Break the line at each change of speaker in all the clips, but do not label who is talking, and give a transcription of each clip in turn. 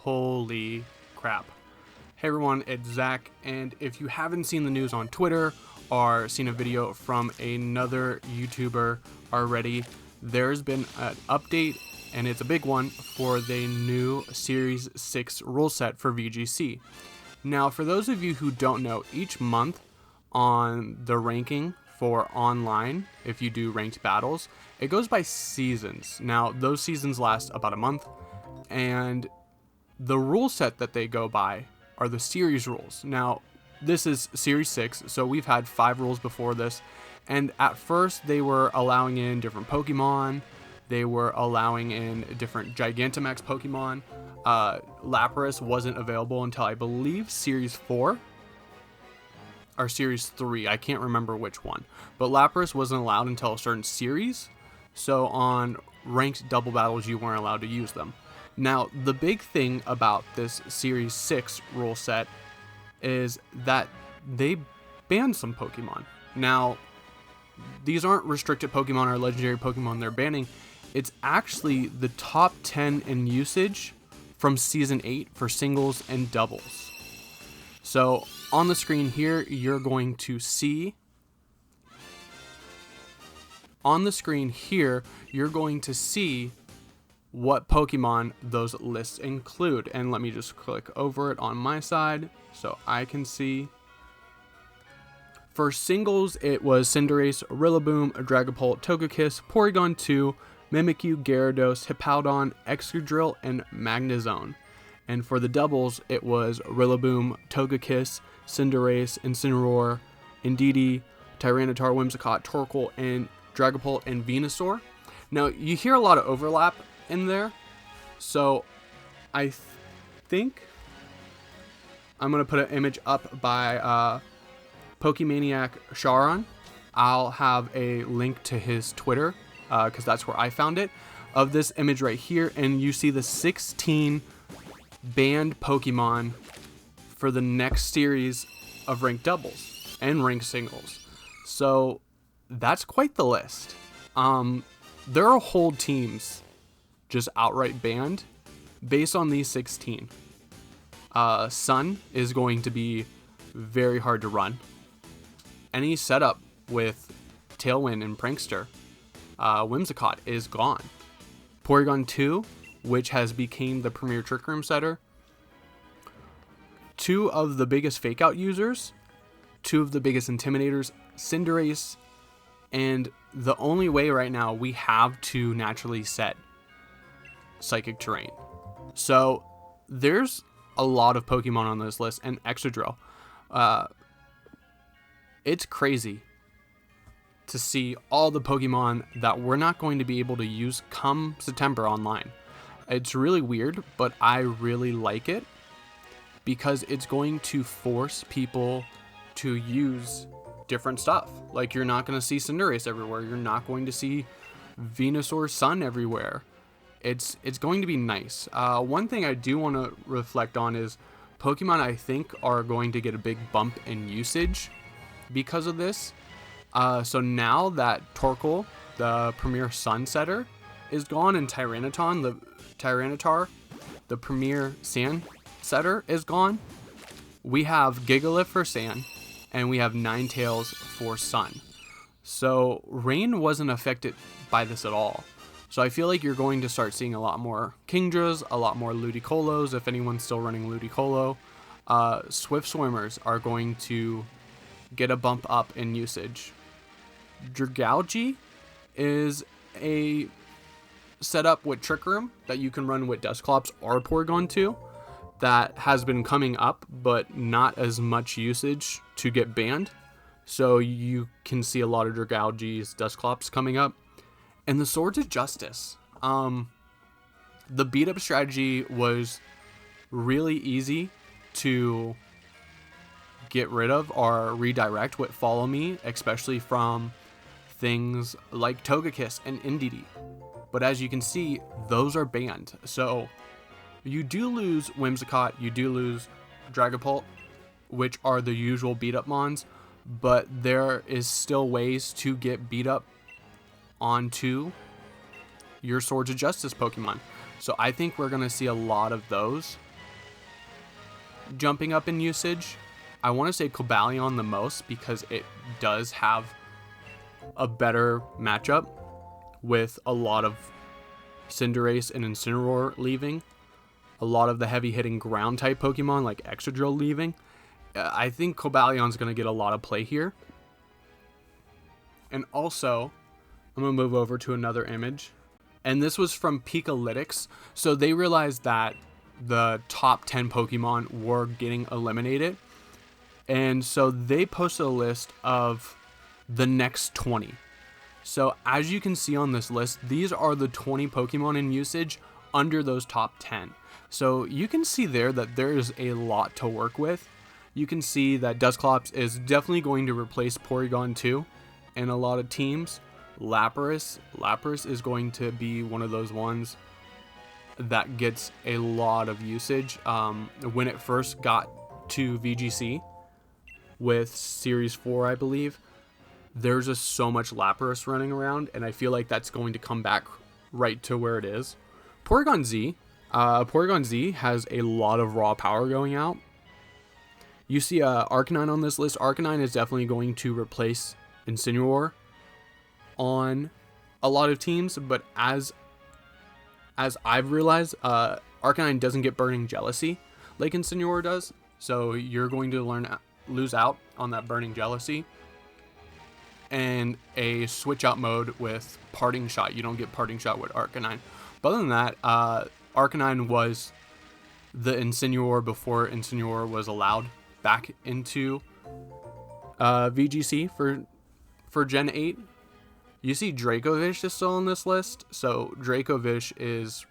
Holy crap. Hey everyone, it's Zach, and if you haven't seen the news on Twitter or seen a video from another YouTuber already, there's been an update, and it's a big one, for the new Series 6 rule set for VGC. Now, for those of you who don't know, each month on the ranking for online, if you do ranked battles, it goes by seasons. Now, those seasons last about a month, and the rule set that they go by are the series rules. Now, this is Series 6, so we've had 5 rules before this, and at first they were allowing in different Pokemon, they were allowing in different Gigantamax Pokemon. Lapras wasn't available until I believe Series 4 or Series 3, I can't remember which one, but Lapras wasn't allowed until a certain series, so on ranked double battles you weren't allowed to use them. Now, the big thing about this Series 6 rule set is that they banned some Pokemon. Now, these aren't restricted Pokemon or legendary Pokemon they're banning. It's actually the top 10 in usage from Season 8 for singles and doubles. So, on the screen here, you're going to see... what Pokemon those lists include, and let me just click over it on my side so I can see. For singles, it was Cinderace, Rillaboom, Dragapult, Togekiss, Porygon 2, Mimikyu, Gyarados, Hippowdon, Excadrill, and Magnezone. And for the doubles, it was Rillaboom, Togekiss, Cinderace, Incineroar, Indeedee, Tyranitar, Whimsicott, Torkoal, and Dragapult and Venusaur. Now, you hear a lot of overlap in there, so I think I'm gonna put an image up by Pokemaniac Sharon. I'll have a link to his Twitter because that's where I found it, of this image right here, and you see the 16 banned Pokemon for the next series of ranked doubles and ranked singles. So that's quite the list. There are whole teams just outright banned based on these 16. Sun is going to be very hard to run. Any setup with Tailwind and Prankster, Whimsicott is gone. Porygon 2, which has become the premier Trick Room setter. 2 of the biggest Fake Out users, 2 of the biggest Intimidators, Cinderace, and the only way right now we have to naturally set Psychic Terrain. So there's a lot of Pokemon on this list, and Excadrill. It's crazy to see all the Pokemon that we're not going to be able to use come September online. It's really weird, but I really like it because it's going to force people to use different stuff. Like, you're not going to see Cinderace everywhere. You're not going to see Venusaur Sun everywhere. It's going to be nice. One thing I do want to reflect on is Pokemon, I think, are going to get a big bump in usage because of this. So now that Torkoal, the premier Sun setter, is gone, and Tyranitar, the premier Sand setter, is gone, we have Gigalith for Sand, and we have Ninetales for Sun. So Rain wasn't affected by this at all. So I feel like you're going to start seeing a lot more Kingdras, a lot more Ludicolo's, if anyone's still running Ludicolo. Swift Swimmers are going to get a bump up in usage. Dragalge is a setup with Trick Room that you can run with Dusclops or Porygon 2 that has been coming up, but not as much usage to get banned. So you can see a lot of Dragalge's, Dusclops coming up. And the Swords of Justice. The beat up strategy was really easy to get rid of or redirect with Follow Me, especially from things like Togekiss and Indeedee. But as you can see, those are banned. So you do lose Whimsicott, you do lose Dragapult, which are the usual beat up mons, but there is still ways to get beat up onto your Swords of Justice Pokemon. So I think we're going to see a lot of those jumping up in usage. I want to say Cobalion the most because it does have a better matchup with a lot of Cinderace and Incineroar leaving. A lot of the heavy hitting ground type Pokemon like Excadrill leaving. I think Cobalion's going to get a lot of play here. And also, I'm going to move over to another image. And this was from Pikalytics. So they realized that the top 10 Pokemon were getting eliminated. And so they posted a list of the next 20. So as you can see on this list, these are the 20 Pokemon in usage under those top 10. So you can see there that there is a lot to work with. You can see that Dusclops is definitely going to replace Porygon 2 in a lot of teams. Lapras is going to be one of those ones that gets a lot of usage. When it first got to VGC with Series 4, I believe, there's just so much Lapras running around, and I feel like that's going to come back right to where it is. Porygon Z has a lot of raw power going out. You see Arcanine on this list. Arcanine is definitely going to replace Incineroar on a lot of teams, but as I've realized, Arcanine doesn't get Burning Jealousy like Incineroar does, so you're going to lose out on that Burning Jealousy. And a switch out mode with Parting Shot. You don't get Parting Shot with Arcanine. But other than that, Arcanine was the Incineroar before Incineroar was allowed back into VGC for Gen 8. You see Dracovish is still on this list. So Dracovish is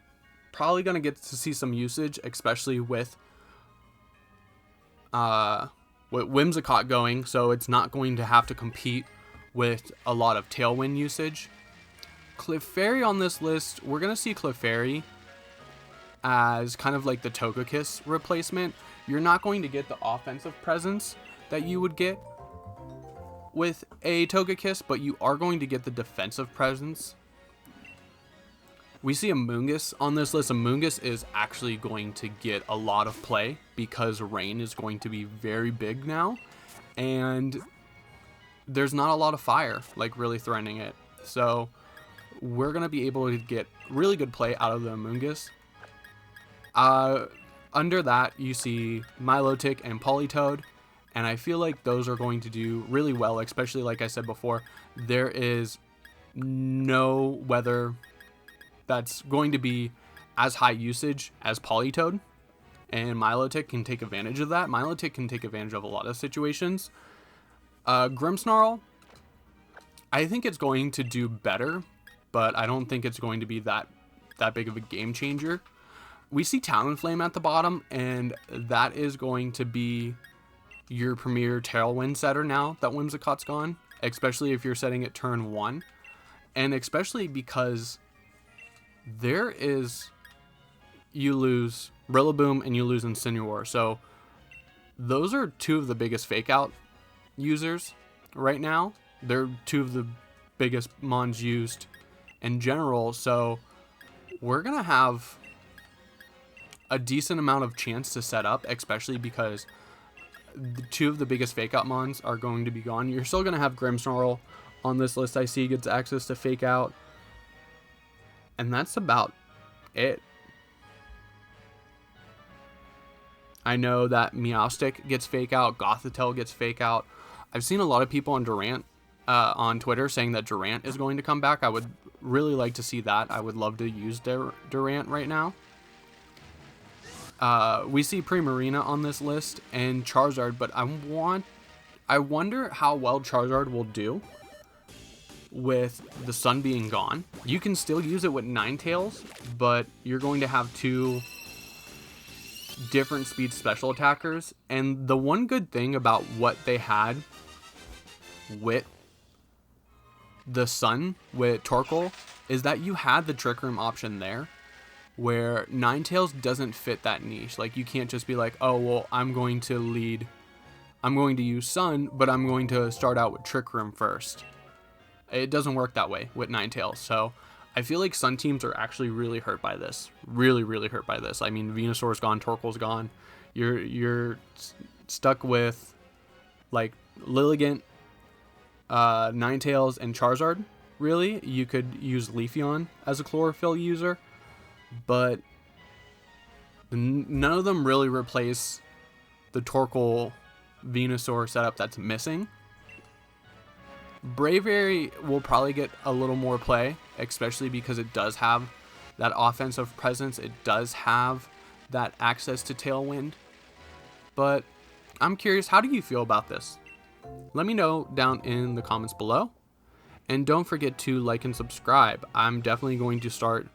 probably going to get to see some usage, especially with Whimsicott going. So it's not going to have to compete with a lot of Tailwind usage. Clefairy on this list, we're going to see Clefairy as kind of like the Togekiss replacement. You're not going to get the offensive presence that you would get with a Togekiss, but you are going to get the defensive presence. We see a Mungus on this list. A Mungus is actually going to get a lot of play because Rain is going to be very big now, and there's not a lot of fire like really threatening it. So we're going to be able to get really good play out of the Mungus. Under that, you see Milotic and Politoed, and I feel like those are going to do really well, especially like I said before, there is no weather that's going to be as high usage as Politoed, and Milotic can take advantage of that. Milotic can take advantage of a lot of situations. Grimmsnarl, I think it's going to do better, but I don't think it's going to be that big of a game changer. We see Talonflame at the bottom, and that is going to be your premier Tailwind setter now that Whimsicott's gone, especially if you're setting it turn 1, and especially because you lose Rillaboom and you lose Incineroar, so those are two of the biggest fake out users right now. They're two of the biggest mons used in general, so we're gonna have a decent amount of chance to set up, especially because the two of the biggest fake out mons are going to be gone. You're still gonna have Grimmsnarl on this list. I see gets access to fake out, and that's about it. I know that Meowstic gets fake out, Gothitelle gets fake out. I've seen a lot of people on Durant on Twitter saying that Durant is going to come back. I would really like to see that. I would love to use Durant right now. We see Primarina on this list and Charizard, but I wonder how well Charizard will do with the sun being gone. You can still use it with Ninetales, but you're going to have two different speed special attackers. And the one good thing about what they had with the sun with Torkoal is that you had the Trick Room option there, where Ninetales doesn't fit that niche. Like, you can't just be like, oh, well, I'm going to use Sun, but I'm going to start out with Trick Room first. It doesn't work that way with Ninetales. So I feel like Sun teams are actually really hurt by this. Really, really hurt by this. I mean, Venusaur's gone, Torkoal's gone. You're stuck with like Lilligant, Ninetales, and Charizard. Really, you could use Leafeon as a chlorophyll user, but none of them really replace the Torkoal Venusaur setup that's missing. Braviary will probably get a little more play, especially because it does have that offensive presence. It does have that access to Tailwind. But I'm curious, how do you feel about this? Let me know down in the comments below. And don't forget to like and subscribe. I'm definitely going to start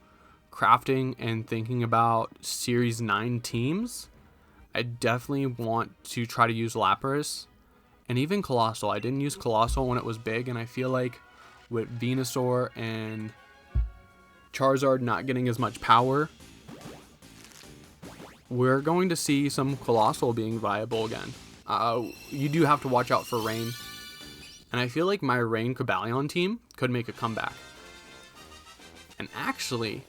crafting and thinking about Series 9 teams. I definitely want to try to use Lapras. And even Colossal. I didn't use Colossal when it was big, and I feel like with Venusaur and Charizard not getting as much power, we're going to see some Colossal being viable again. You do have to watch out for Rain. And I feel like my Rain Cobalion team could make a comeback. And actually,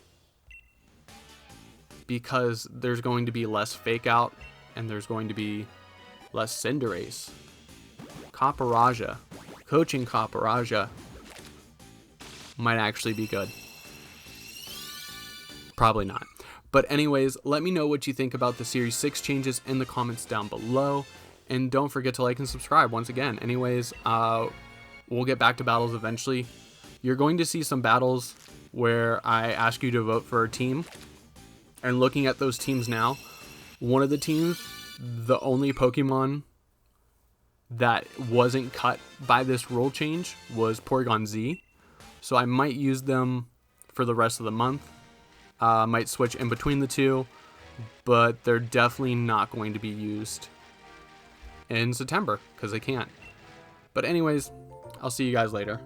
because there's going to be less Fake Out, and there's going to be less Cinderace, Copperajah, coaching Copperajah might actually be good. Probably not. But anyways, let me know what you think about the Series 6 changes in the comments down below. And don't forget to like and subscribe once again. Anyways, we'll get back to battles eventually. You're going to see some battles where I ask you to vote for a team. And looking at those teams now, one of the teams, the only Pokemon that wasn't cut by this rule change was Porygon Z. So I might use them for the rest of the month. Might switch in between the two, but they're definitely not going to be used in September because they can't. But anyways, I'll see you guys later.